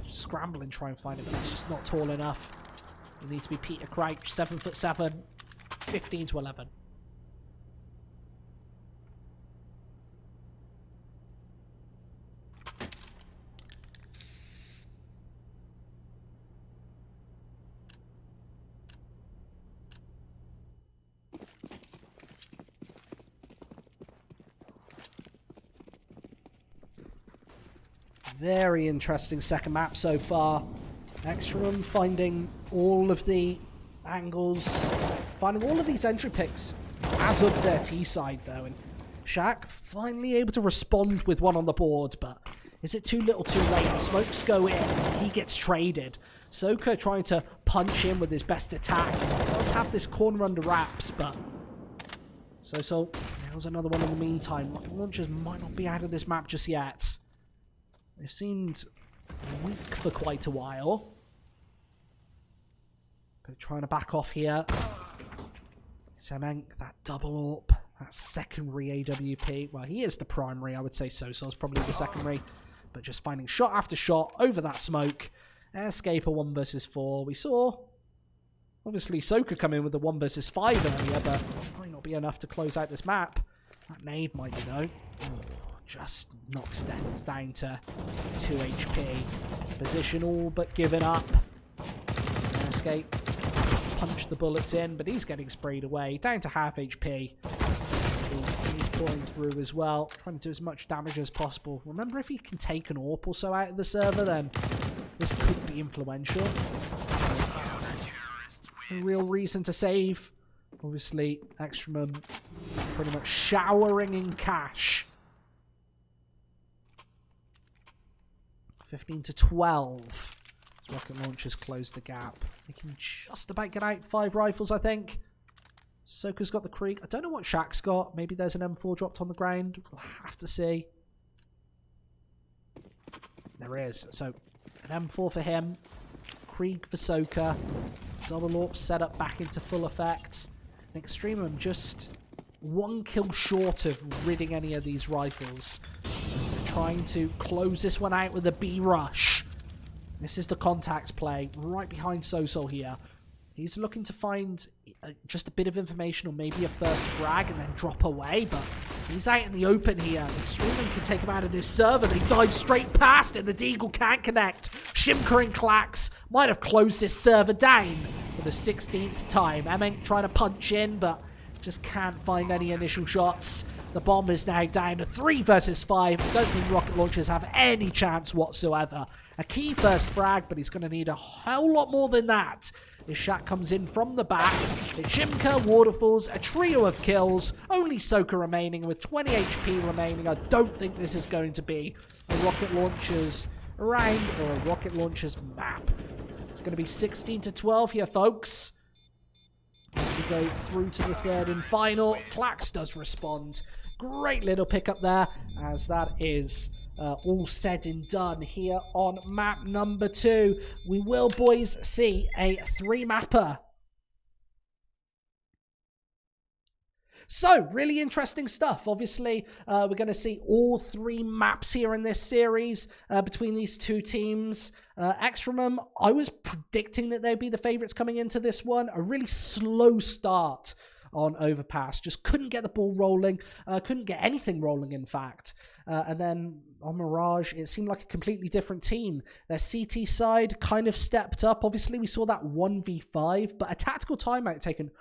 Scramble and try and find it, but it's just not tall enough. You need to be Peter Crouch, 7'7", 15-11. Very interesting second map so far. EXTREMUM finding all of the angles, finding all of these entry picks as of their T side though. And Shaq finally able to respond with one on the board, but is it too little too late? The smokes go in, he gets traded. Soka trying to punch in with his best attack. He does have this corner under wraps, but So nails another one in the meantime. Rocketlaunchers might not be out of this map just yet. They've seemed weak for quite a while. But trying to back off here. Semenk, that double AWP, that secondary AWP. Well, he is the primary, I would say Sosol's probably the secondary. But just finding shot after shot over that smoke. Airscape a 1 versus 4. We saw, obviously, Soka come in with the 1 versus 5 earlier, but might not be enough to close out this map. That nade might be, though. Just knocks Death down to 2 HP. Position all but given up. Escape. Punch the bullets in, but he's getting sprayed away. Down to half HP. He's pouring through as well. Trying to do as much damage as possible. Remember, if he can take an AWP or so out of the server, then this could be influential. No real reason to save. Obviously, EXTREMUM pretty much showering in cash. 15-12. Rocketlaunchers close the gap. They can just about get out 5 rifles, I think. Soka's got the Krieg. I don't know what Shaq's got. Maybe there's an M4 dropped on the ground. We'll have to see. There is. So, an M4 for him. Krieg for Soka. Double AWP set up back into full effect. And EXTREMUM just one kill short of ridding any of these rifles. As they're trying to close this one out with a B rush. This is the contact play right behind Sosol here. He's looking to find just a bit of information or maybe a first frag and then drop away, but he's out in the open here. EXTREMUM can take him out of this server. They dive straight past it. The Deagle can't connect. Shimker and Klax might have closed this server down for the 16th time. Emink trying to punch in, but just can't find any initial shots. The bomb is now down to 3 versus 5. I don't think Rocketlaunchers have any chance whatsoever. A key first frag, but he's going to need a whole lot more than that. This shot comes in from the back. It's Shimker, Waterfalls, a trio of kills. Only Soka remaining with 20 HP remaining. I don't think this is going to be a Rocketlaunchers round or a Rocketlaunchers map. It's going to be 16 to 12 here, folks. We go through to the third and final. Klax does respond. Great little pickup there, as that is all said and done here on map number 2. We will, boys, see a 3-mapper. So, really interesting stuff. Obviously, we're going to see all 3 maps here in this series between these two teams. EXTREMUM, I was predicting that they'd be the favourites coming into this one. A really slow start on Overpass. Just couldn't get the ball rolling. Couldn't get anything rolling, in fact. And then on Mirage, it seemed like a completely different team. Their CT side kind of stepped up. Obviously, we saw that 1v5, but a tactical timeout taken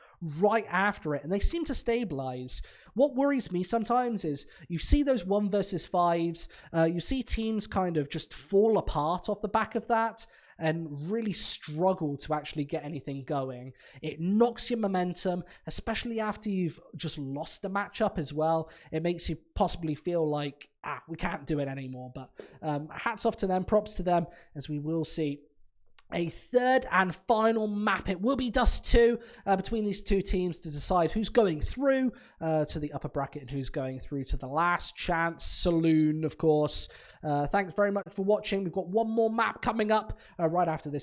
right after it, and they seem to stabilize. What worries me sometimes is you see those 1 versus 5s, you see teams kind of just fall apart off the back of that and really struggle to actually get anything going. It knocks your momentum, especially after you've just lost a matchup as well. It makes you possibly feel like, we can't do it anymore. But hats off to them, props to them, as we will see a third and final map. It will be Dust 2 between these two teams to decide who's going through to the upper bracket and who's going through to the last chance saloon, of course. Thanks very much for watching. We've got one more map coming up right after this.